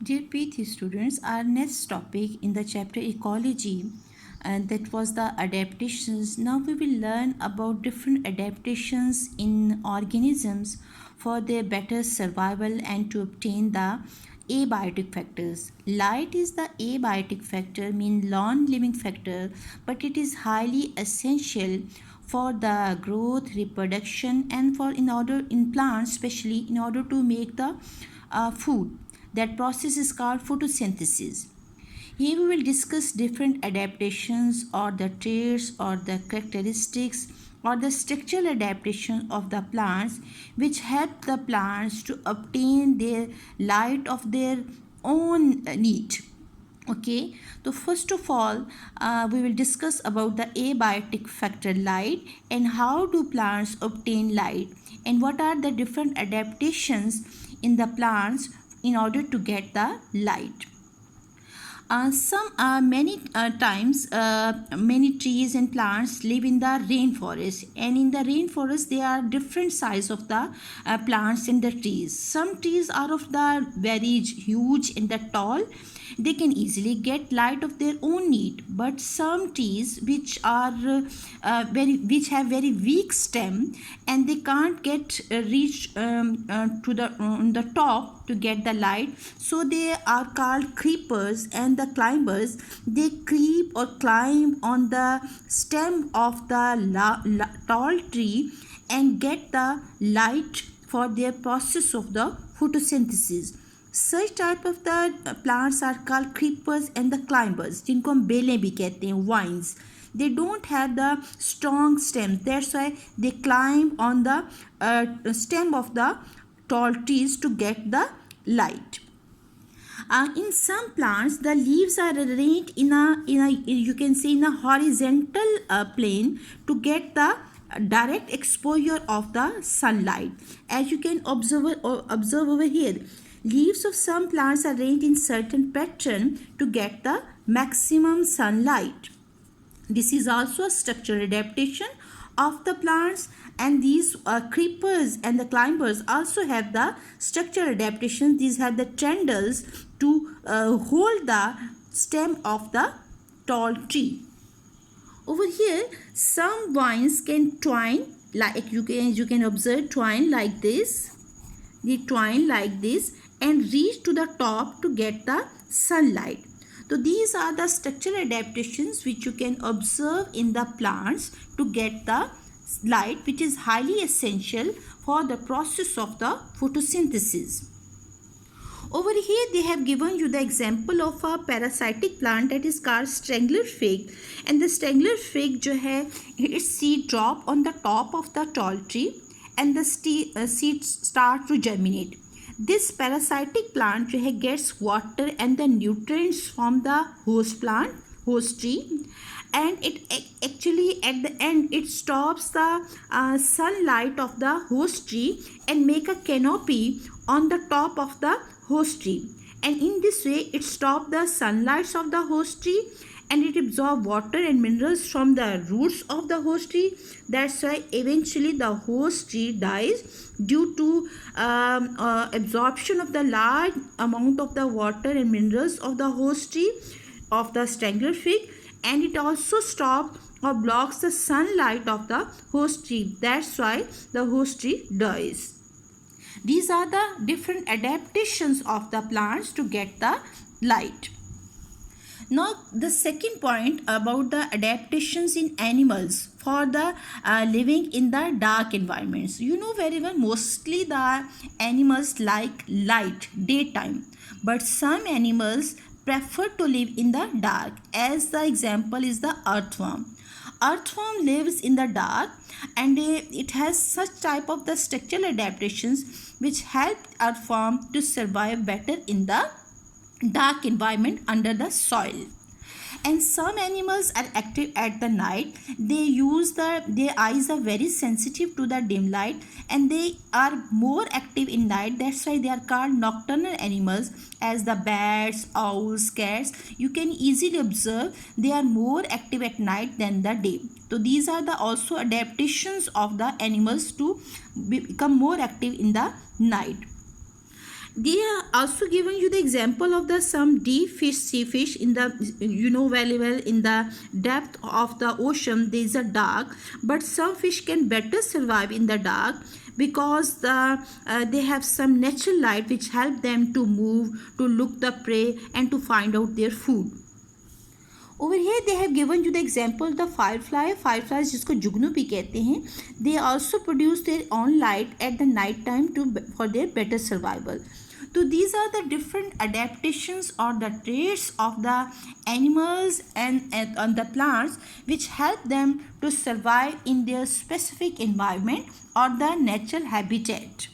Dear PT students, our next topic in the chapter ecology, and that was the adaptations. Now we will learn about different adaptations in organisms for their better survival and to obtain the abiotic factors. Light is the abiotic factor, mean non-living factor, but it is highly essential for the growth, reproduction, and for in order in plants, especially in order to make the food. That process is called photosynthesis. Here we will discuss different adaptations or the traits or the characteristics or the structural adaptation of the plants which help the plants to obtain their light of their own need. Okay, so first of all, we will discuss about the abiotic factor light and how do plants obtain light and what are the different adaptations in the plants in order to get the light. Some many times many trees and plants live in the rainforest, and in the rainforest there are different size of the plants and the trees. Some trees are of the very huge and the tall, they can easily get light of their own need, but some trees which are which have very weak stem and they can't get reach to the on the top to get the light, so they are called creepers, and the climbers, they creep or climb on the stem of the tall tree and get the light for their process of the photosynthesis. Such type of the plants are called creepers and the climbers, जिनको हम बेलें भी कहते हैं, vines. They don't have the strong stems, that's why they climb on the stem of the tall trees to get the light. In some plants, the leaves are arranged in a you can say in a horizontal plane to get the direct exposure of the sunlight. As you can observe over here, leaves of some plants are arranged in certain pattern to get the maximum sunlight. This is also a structural adaptation of the plants, and these creepers and the climbers also have the structural adaptation. These have the tendrils to hold the stem of the tall tree. Over here, some vines can twine, like you can observe, twine like this. They twine like this and reach to the top to get the sunlight. So these are the structural adaptations which you can observe in the plants to get the light, which is highly essential for the process of the photosynthesis. Over here they have given you the example of a parasitic plant that is called strangler fig, and the strangler fig जो है, its seed drop on the top of the tall tree and the seeds start to germinate. This parasitic plant जो है gets water and the nutrients from the host plant, host tree, and it actually at the end it stops the sunlight of the host tree and make a canopy on the top of the host tree, and in this way it stops the sunlights of the host tree and it absorbs water and minerals from the roots of the host tree. That's why eventually the host tree dies due to absorption of the large amount of the water and minerals of the host tree of the strangler fig, and it also stops or blocks the sunlight of the host tree. That's why the host tree dies. These are the different adaptations of the plants to get the light. Now the second point about the adaptations in animals for the living in the dark environments. You know very well, mostly the animals like light daytime, but some animals prefer to live in the dark, as the example is the earthworm. Earthworm lives in the dark, and it has such type of the structural adaptations which help earthworm to survive better in the dark environment under the soil. And some animals are active at the night. They use their eyes are very sensitive to the dim light, and they are more active in night. That's why they are called nocturnal animals, as the bats, owls, cats. You can easily observe they are more active at night than the day. So these are the also adaptations of the animals to become more active in the night. They are also given you the example of the some deep fish, sea fish in the, you know very well, in the depth of the ocean there is a dark, but some fish can better survive in the dark because they have some natural light which help them to move, to look the prey and to find out their food. Over here they have given you the example the fireflies जिसको जुगनू भी कहते हैं. They also produce their own light at the night time to for their better survival. So these are the different adaptations or the traits of the animals and the plants which help them to survive in their specific environment or the natural habitat.